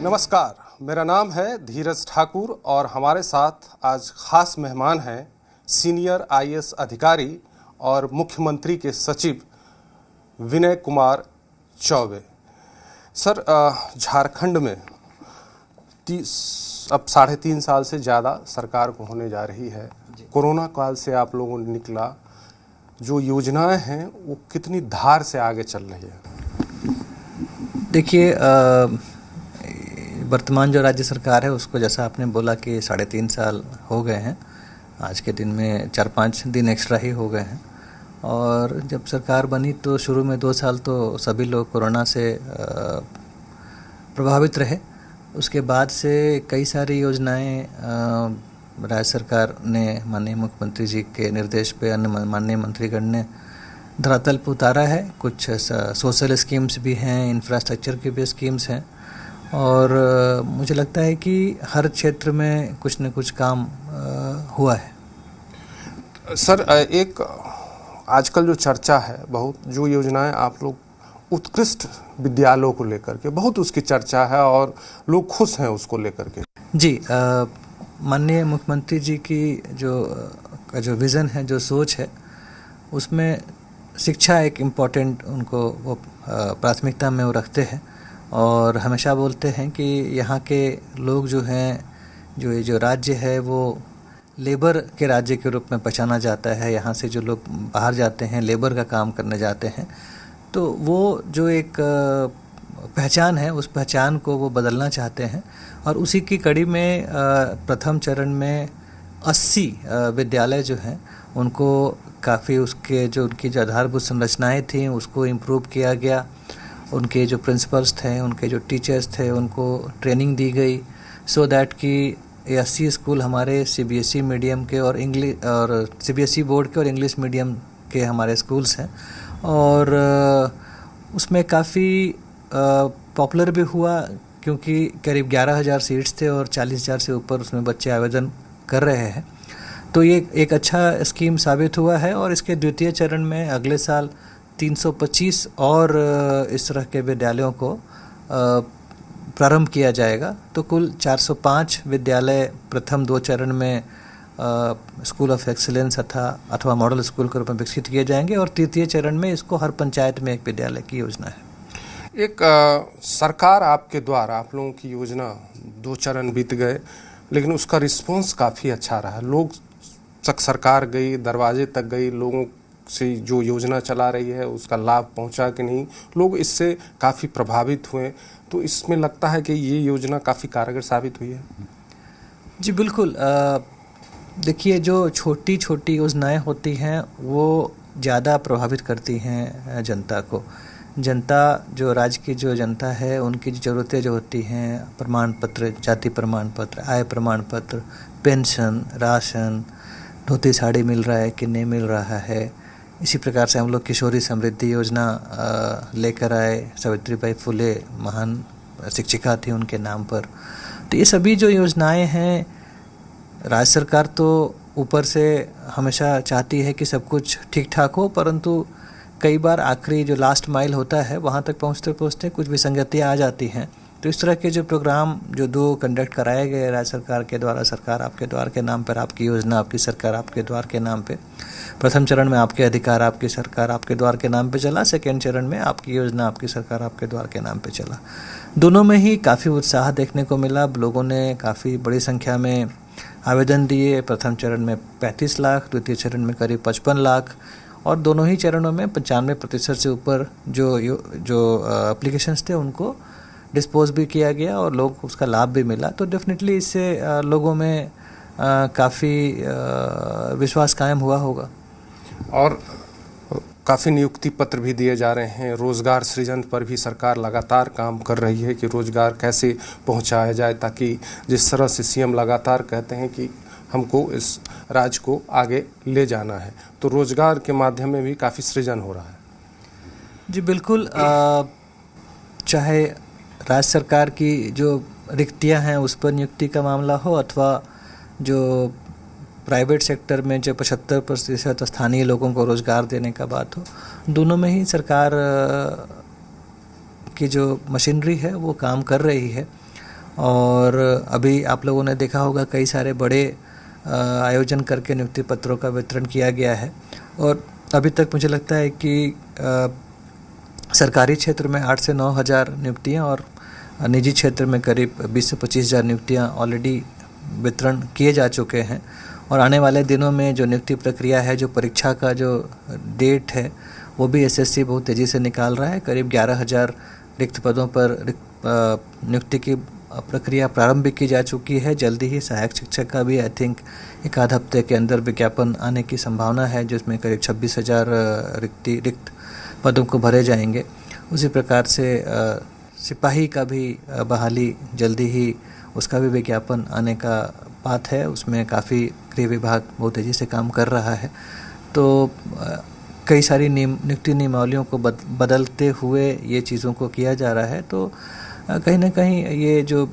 नमस्कार, मेरा नाम है धीरज ठाकुर और हमारे साथ आज खास मेहमान हैं सीनियर आईएएस अधिकारी और मुख्यमंत्री के सचिव विनय कुमार चौबे। सर, झारखंड में अब 3.5 साल से ज़्यादा सरकार को होने जा रही है। कोरोना काल से आप लोगों ने निकला, जो योजनाएं हैं वो कितनी धार से आगे चल रही है? देखिए, वर्तमान जो राज्य सरकार है उसको जैसा आपने बोला कि 3.5 साल हो गए हैं। आज के दिन में 4-5 दिन एक्स्ट्रा ही हो गए हैं। और जब सरकार बनी तो शुरू में 2 साल तो सभी लोग कोरोना से प्रभावित रहे। उसके बाद से कई सारी योजनाएं राज्य सरकार ने माननीय मुख्यमंत्री जी के निर्देश पे अन्य माननीय मंत्रीगण ने धरातल पर उतारा है। कुछ सोशल स्कीम्स भी हैं, इंफ्रास्ट्रक्चर की भी स्कीम्स हैं और मुझे लगता है कि हर क्षेत्र में कुछ न कुछ काम हुआ है। सर, एक आजकल जो चर्चा है, बहुत जो योजनाएं आप लोग उत्कृष्ट विद्यालयों को लेकर के, बहुत उसकी चर्चा है और लोग खुश हैं उसको लेकर के। जी, माननीय मुख्यमंत्री जी की जो विज़न है, जो सोच है, उसमें शिक्षा एक इम्पॉर्टेंट उनको वो प्राथमिकता में वो रखते हैं और हमेशा बोलते हैं कि यहाँ के लोग जो हैं, ये जो राज्य है वो लेबर के राज्य के रूप में पहचाना जाता है। यहाँ से जो लोग बाहर जाते हैं, लेबर का काम करने जाते हैं, तो वो जो एक पहचान है, उस पहचान को वो बदलना चाहते हैं। और उसी की कड़ी में प्रथम चरण में 80 विद्यालय जो हैं उनको काफ़ी उनकी जो आधारभूत संरचनाएँ थीं उसको इम्प्रूव किया गया। उनके जो प्रिंसिपल्स थे, उनके जो टीचर्स थे, उनको ट्रेनिंग दी गई सो दैट कि 80 स्कूल हमारे सीबीएसई मीडियम के और सीबीएसई बोर्ड के और इंग्लिश मीडियम के हमारे स्कूल्स हैं। और उसमें काफ़ी पॉपुलर भी हुआ क्योंकि करीब 11,000 सीट्स थे और 40,000 से ऊपर उसमें बच्चे आवेदन कर रहे हैं। तो ये एक अच्छा स्कीम साबित हुआ है और इसके द्वितीय चरण में अगले साल 325 और इस तरह के विद्यालयों को प्रारंभ किया जाएगा। तो कुल 405 विद्यालय प्रथम 2 चरण में स्कूल ऑफ एक्सीलेंस अथवा मॉडल स्कूल के रूप में विकसित किए जाएंगे और तृतीय चरण में इसको हर पंचायत में एक विद्यालय की योजना है। एक सरकार आपके द्वारा, आप लोगों की योजना 2 चरण बीत गए, लेकिन उसका रिस्पॉन्स काफ़ी अच्छा रहा। लोग तक सरकार गई, दरवाजे तक गई, लोगों से जो योजना चला रही है उसका लाभ पहुंचा कि नहीं, लोग इससे काफ़ी प्रभावित हुए। तो इसमें लगता है कि ये योजना काफ़ी कारगर साबित हुई है। जी बिल्कुल। देखिए, जो छोटी छोटी योजनाएं होती हैं वो ज़्यादा प्रभावित करती हैं जनता को। जनता, जो राज्य की जो जनता है, उनकी ज़रूरतें जो होती हैं, प्रमाण पत्र, जाति प्रमाण पत्र, आय प्रमाण पत्र, पेंशन, राशन, धोती साड़ी मिल रहा है कि नहीं मिल रहा है। इसी प्रकार से हम लोग किशोरी समृद्धि योजना लेकर आए। सावित्रीबाई फुले महान शिक्षिका थी, उनके नाम पर। तो ये सभी जो योजनाएं हैं, राज्य सरकार तो ऊपर से हमेशा चाहती है कि सब कुछ ठीक ठाक हो, परंतु कई बार आखिरी जो लास्ट माइल होता है वहाँ तक पहुँचते पहुँचते कुछ विसंगतियाँ आ जाती हैं। तो इस तरह के जो प्रोग्राम जो 2 कंडक्ट कराए गए राज्य सरकार के द्वारा, सरकार आपके द्वार के नाम पर, आपकी योजना आपकी सरकार आपके द्वार के नाम पे, प्रथम चरण में आपके अधिकार आपकी सरकार आपके द्वार के नाम पे चला, सेकेंड चरण में आपकी योजना आपकी सरकार आपके द्वार के नाम पे चला। दोनों में ही काफ़ी उत्साह देखने को मिला। लोगों ने काफ़ी बड़ी संख्या में आवेदन दिए। प्रथम चरण में 35 लाख, द्वितीय चरण में करीब 55 लाख और दोनों ही चरणों में 95% से ऊपर जो एप्लीकेशंस थे उनको डिस्पोज भी किया गया और लोग उसका लाभ भी मिला। तो डेफिनेटली इससे लोगों में काफ़ी विश्वास कायम हुआ होगा। और काफ़ी नियुक्ति पत्र भी दिए जा रहे हैं। रोज़गार सृजन पर भी सरकार लगातार काम कर रही है कि रोज़गार कैसे पहुंचाया जाए, ताकि जिस तरह से सीएम लगातार कहते हैं कि हमको इस राज्य को आगे ले जाना है, तो रोज़गार के माध्यम में भी काफ़ी सृजन हो रहा है। जी बिल्कुल। चाहे राज्य सरकार की जो रिक्तियां हैं उस पर नियुक्ति का मामला हो अथवा जो प्राइवेट सेक्टर में जो 75% स्थानीय लोगों को रोज़गार देने का बात हो, दोनों में ही सरकार की जो मशीनरी है वो काम कर रही है। और अभी आप लोगों ने देखा होगा कई सारे बड़े आयोजन करके नियुक्ति पत्रों का वितरण किया गया है। और अभी तक मुझे लगता है कि सरकारी क्षेत्र में 8 से 9 हज़ार नियुक्तियाँ और निजी क्षेत्र में करीब 20 से 25 हज़ार नियुक्तियाँ ऑलरेडी वितरण किए जा चुके हैं। और आने वाले दिनों में जो नियुक्ति प्रक्रिया है, जो परीक्षा का जो डेट है, वो भी एसएससी बहुत तेज़ी से निकाल रहा है। करीब 11,000 रिक्त पदों पर नियुक्ति की प्रक्रिया प्रारंभ भी की जा चुकी है। जल्दी ही सहायक शिक्षक का भी आई थिंक एक आध हफ्ते के अंदर विज्ञापन आने की संभावना है, जिसमें करीब 26,000 रिक्त पदों को भरे जाएंगे। उसी प्रकार से सिपाही का भी बहाली जल्दी ही उसका भी विज्ञापन आने का बात है। उसमें काफ़ी गृह विभाग बहुत तेज़ी से काम कर रहा है। तो कई सारी नियुक्ति नियमावलियों को बदलते हुए ये चीज़ों को किया जा रहा है। तो कहीं ना कहीं ये जो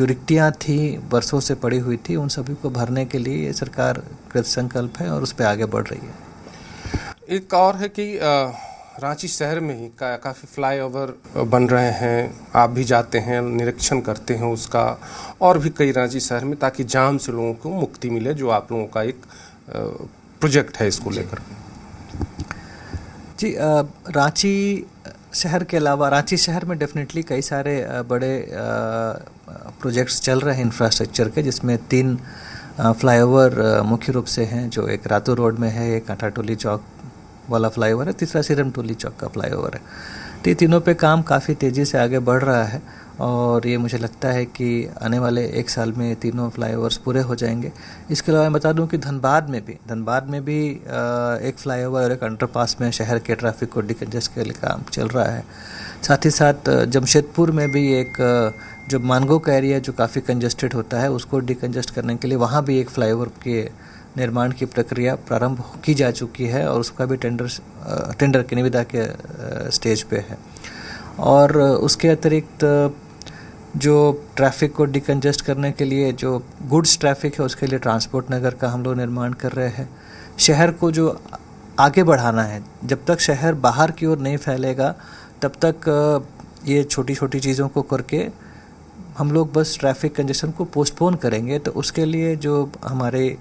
रिक्तियाँ थी वर्षों से पड़ी हुई थी, उन सभी को भरने के लिए ये सरकार कृत संकल्प है और उस पर आगे बढ़ रही है। एक और है कि रांची शहर में ही काफ़ी फ्लाईओवर बन रहे हैं, आप भी जाते हैं, निरीक्षण करते हैं उसका, और भी कई रांची शहर में, ताकि जाम से लोगों को मुक्ति मिले, जो आप लोगों का एक प्रोजेक्ट है इसको लेकर। जी, रांची शहर के अलावा रांची शहर में डेफिनेटली कई सारे बड़े प्रोजेक्ट्स चल रहे हैं इंफ्रास्ट्रक्चर के, जिसमें 3 फ्लाईओवर मुख्य रूप से हैं। जो एक रातू रोड में है, एक कांटाटोली चौक वाला फ्लाईओवर है, तीसरा सिरमटोली चौक का फ्लाईओवर है। तो ये तीनों पे काम काफ़ी तेज़ी से आगे बढ़ रहा है और ये मुझे लगता है कि आने वाले 1 साल में तीनों फ्लाईओवर्स पूरे हो जाएंगे। इसके अलावा मैं बता दूं कि धनबाद में भी एक फ्लाईओवर और एक अंडरपास में शहर के ट्रैफिक को डिकंजेस्ट के लिए काम चल रहा है। साथ ही साथ जमशेदपुर में भी एक जो मानगो का एरिया जो काफ़ी कंजेस्टेड होता है, उसको डिकंजेस्ट करने के लिए वहाँ भी एक फ्लाईओवर के निर्माण की प्रक्रिया प्रारंभ की जा चुकी है और उसका भी टेंडर की निविदा के स्टेज पे है। और उसके अतिरिक्त जो ट्रैफिक को डिकंजेस्ट करने के लिए जो गुड्स ट्रैफिक है, उसके लिए ट्रांसपोर्ट नगर का हम लोग निर्माण कर रहे हैं। शहर को जो आगे बढ़ाना है, जब तक शहर बाहर की ओर नहीं फैलेगा तब तक ये छोटी छोटी चीज़ों को करके हम लोग बस ट्रैफिक कंजेशन को पोस्टपोन करेंगे। तो उसके लिए जो हमारे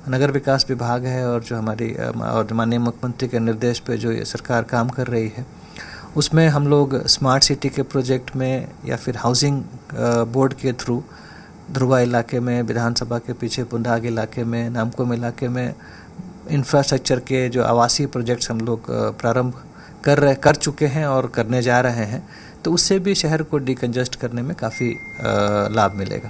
नगर विकास विभाग है और जो हमारी और माननीय मुख्यमंत्री के निर्देश पे जो ये सरकार काम कर रही है, उसमें हम लोग स्मार्ट सिटी के प्रोजेक्ट में या फिर हाउसिंग बोर्ड के थ्रू ध्रुवा इलाके में, विधानसभा के पीछे पुंडाग इलाके में, नामकुम इलाके में इंफ्रास्ट्रक्चर के जो आवासीय प्रोजेक्ट्स हम लोग प्रारंभ कर चुके हैं और करने जा रहे हैं। तो उससे भी शहर को डिकंजेस्ट करने में काफ़ी लाभ मिलेगा।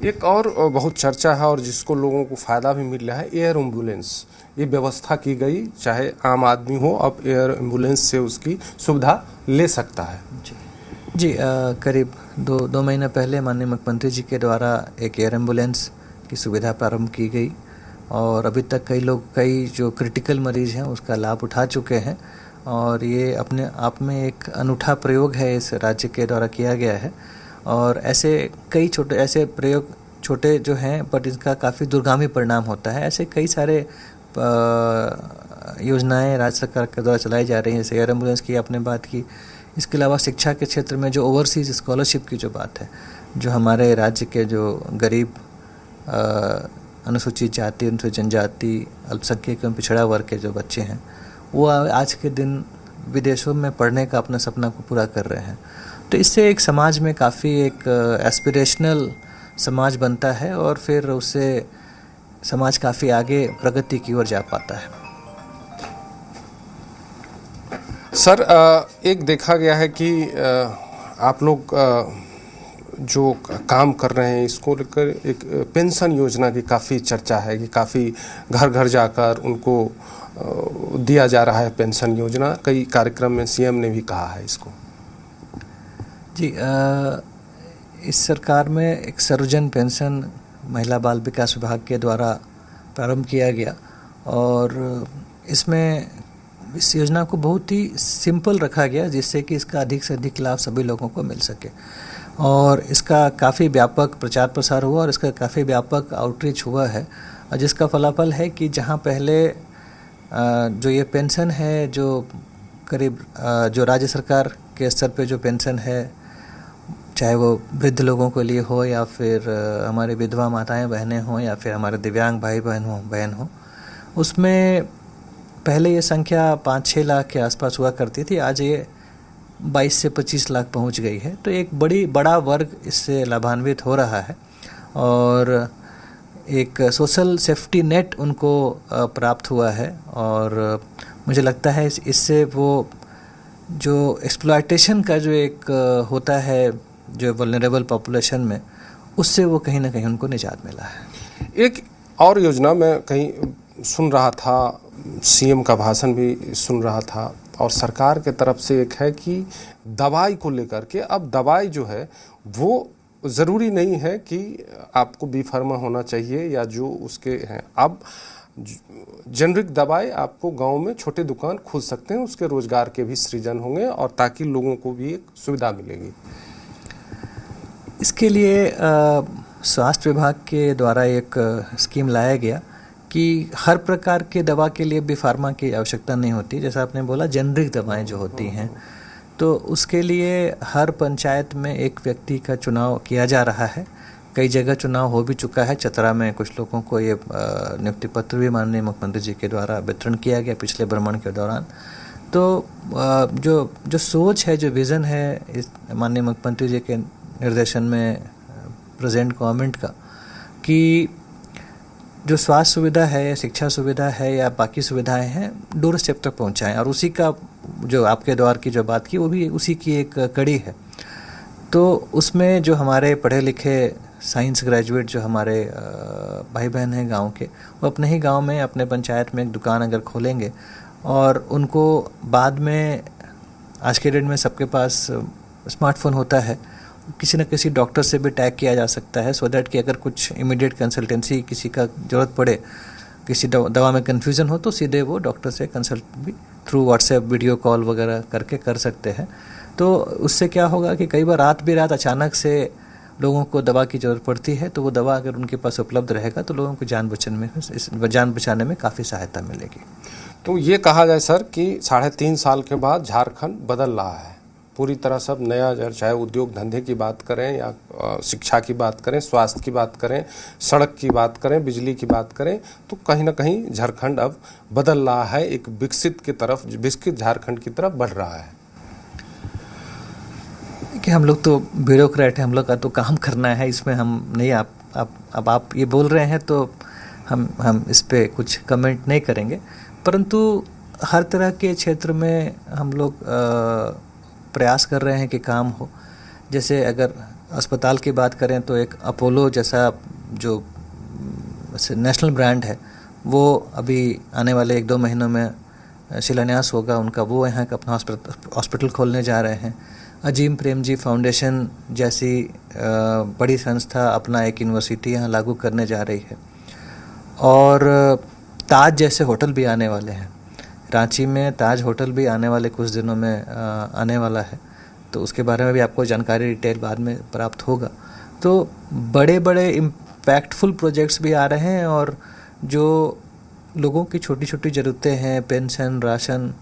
एक और बहुत चर्चा है और जिसको लोगों को फ़ायदा भी मिल रहा है, एयर एम्बुलेंस। ये व्यवस्था की गई, चाहे आम आदमी हो अब एयर एम्बुलेंस से उसकी सुविधा ले सकता है। जी, करीब दो महीने पहले माननीय मुख्यमंत्री जी के द्वारा एक एयर एम्बुलेंस की सुविधा प्रारंभ की गई और अभी तक कई जो क्रिटिकल मरीज़ हैं उसका लाभ उठा चुके हैं। और ये अपने आप में एक अनूठा प्रयोग है, इस राज्य के द्वारा किया गया है। और ऐसे कई ऐसे प्रयोग छोटे जो हैं बट इनका काफ़ी दूरगामी परिणाम होता है। ऐसे कई सारे योजनाएं राज्य सरकार के द्वारा चलाई जा रही हैं। जैसे एयर एम्बुलेंस की आपने बात की, इसके अलावा शिक्षा के क्षेत्र में जो ओवरसीज स्कॉलरशिप की जो बात है, जो हमारे राज्य के जो गरीब अनुसूचित जाति, अनुसूचित जनजाति, अल्पसंख्यक एवं पिछड़ा वर्ग के जो बच्चे हैं, वो आज के दिन विदेशों में पढ़ने का अपना सपना को पूरा कर रहे हैं। तो इससे एक समाज में काफ़ी एक एस्पिरेशनल समाज बनता है और फिर उससे समाज काफ़ी आगे प्रगति की ओर जा पाता है। सर, एक देखा गया है कि आप लोग जो काम कर रहे हैं इसको लेकर एक पेंशन योजना की काफ़ी चर्चा है कि काफ़ी घर घर जाकर उनको दिया जा रहा है पेंशन योजना। कई कार्यक्रम में सीएम ने भी कहा है इसको। जी, इस सरकार में एक सर्वजन पेंशन महिला बाल विकास विभाग के द्वारा प्रारंभ किया गया और इसमें इस योजना को बहुत ही सिंपल रखा गया, जिससे कि इसका अधिक से अधिक लाभ सभी लोगों को मिल सके। और इसका काफ़ी व्यापक प्रचार प्रसार हुआ और इसका काफ़ी व्यापक आउटरीच हुआ है, जिसका फलाफल है कि जहां पहले जो ये पेंशन है, जो करीब जो राज्य सरकार के स्तर पे जो पेंशन है चाहे वो वृद्ध लोगों के लिए हो या फिर हमारे विधवा माताएं बहनें हों या फिर हमारे दिव्यांग भाई बहन हो, उसमें पहले ये संख्या 5-6 लाख के आसपास हुआ करती थी, आज ये 22 से 25 लाख पहुंच गई है। तो एक बड़ा वर्ग इससे लाभान्वित हो रहा है और एक सोशल सेफ्टी नेट उनको प्राप्त हुआ है। और मुझे लगता है इससे वो जो एक्सप्लॉयटेशन का जो एक होता है जो वल्नरेबल पॉपुलेशन में, उससे वो कहीं ना कहीं उनको निजात मिला है। एक और योजना मैं कहीं सुन रहा था, सीएम का भाषण भी सुन रहा था, और सरकार के तरफ से एक है कि दवाई को लेकर के, अब दवाई जो है वो ज़रूरी नहीं है कि आपको बी फार्मा होना चाहिए या जो उसके हैं, अब जेनरिक दवाई आपको गांव में छोटे दुकान खोल सकते हैं, उसके रोजगार के भी सृजन होंगे और ताकि लोगों को भी एक सुविधा मिलेगी। इसके लिए स्वास्थ्य विभाग के द्वारा एक स्कीम लाया गया कि हर प्रकार के दवा के लिए भी फार्मा की आवश्यकता नहीं होती। जैसा आपने बोला, जेनरिक दवाएं जो होती हैं, तो उसके लिए हर पंचायत में एक व्यक्ति का चुनाव किया जा रहा है। कई जगह चुनाव हो भी चुका है। चतरा में कुछ लोगों को ये नियुक्ति पत्र भी माननीय मुख्यमंत्री जी के द्वारा वितरण किया गया पिछले भ्रमण के दौरान। तो जो सोच है, जो विज़न है इस माननीय मुख्यमंत्री जी के निर्देशन में प्रेजेंट गवर्नमेंट का, कि जो स्वास्थ्य सुविधा है, शिक्षा सुविधा है या बाकी सुविधाएं हैं, डोर स्टेप तक पहुंचाएं। और उसी का जो आपके द्वार की जो बात की, वो भी उसी की एक कड़ी है। तो उसमें जो हमारे पढ़े लिखे साइंस ग्रेजुएट जो हमारे भाई बहन हैं गांव के, वो अपने ही गांव में, अपने पंचायत में एक दुकान अगर खोलेंगे और उनको बाद में, आज के डेट में सबके पास स्मार्टफोन होता है, किसी न किसी डॉक्टर से भी टैग किया जा सकता है, सो दैट कि अगर कुछ इमीडिएट कंसल्टेंसी किसी का ज़रूरत पड़े, किसी दवा में कन्फ्यूज़न हो, तो सीधे वो डॉक्टर से कंसल्ट भी थ्रू व्हाट्सएप वीडियो कॉल वगैरह करके कर सकते हैं। तो उससे क्या होगा कि कई बार रात अचानक से लोगों को दवा की ज़रूरत पड़ती है, तो वो दवा अगर उनके पास उपलब्ध रहेगा तो लोगों को जान बचाने में काफ़ी सहायता मिलेगी। तो ये कहा जाए सर कि 3.5 साल के बाद झारखंड बदल रहा है पूरी तरह। सब नया, चाहे उद्योग धंधे की बात करें या शिक्षा की बात करें, स्वास्थ्य की बात करें, सड़क की बात करें, बिजली की बात करें, तो कहीं ना कहीं झारखंड अब बदल रहा है, एक विकसित झारखंड की तरफ बढ़ रहा है। कि हम लोग तो ब्यूरोक्रेट हैं, हम लोग का तो काम करना है, इसमें हम नहीं, अब आप ये बोल रहे हैं तो हम इस पे कुछ कमेंट नहीं करेंगे। परंतु हर तरह के क्षेत्र में हम लोग प्रयास कर रहे हैं कि काम हो। जैसे अगर अस्पताल की बात करें तो एक अपोलो जैसा जो नेशनल ब्रांड है, वो अभी आने वाले 1-2 महीनों में शिलान्यास होगा उनका। वो यहाँ का अपना हॉस्पिटल खोलने जा रहे हैं। अजीम प्रेमजी फाउंडेशन जैसी बड़ी संस्था अपना एक यूनिवर्सिटी यहाँ लागू करने जा रही है। और ताज जैसे होटल भी आने वाले हैं। रांची में ताज होटल भी आने वाले कुछ दिनों में आने वाला है, तो उसके बारे में भी आपको जानकारी डिटेल बाद में प्राप्त होगा। तो बड़े इम्पैक्टफुल प्रोजेक्ट्स भी आ रहे हैं, और जो लोगों की छोटी छोटी ज़रूरतें हैं, पेंशन, राशन,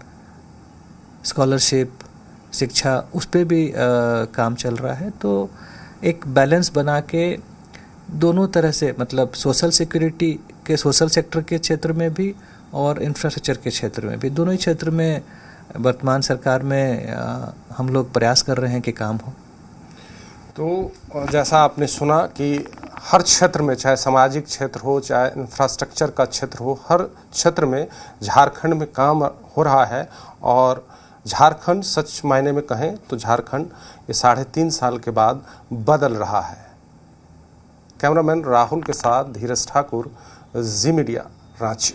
स्कॉलरशिप, शिक्षा, उस पर भी काम चल रहा है। तो एक बैलेंस बना के दोनों तरह से, मतलब सोशल सिक्योरिटी के, सोशल सेक्टर के क्षेत्र में भी और इंफ्रास्ट्रक्चर के क्षेत्र में भी, दोनों ही क्षेत्र में वर्तमान सरकार में हम लोग प्रयास कर रहे हैं कि काम हो। तो जैसा आपने सुना कि हर क्षेत्र में, चाहे सामाजिक क्षेत्र हो, चाहे इंफ्रास्ट्रक्चर का क्षेत्र हो, हर क्षेत्र में झारखंड में काम हो रहा है। और झारखंड, सच मायने में कहें तो झारखंड ये 3.5 साल के बाद बदल रहा है। कैमरामैन राहुल के साथ धीरज ठाकुर, जी मीडिया, रांची।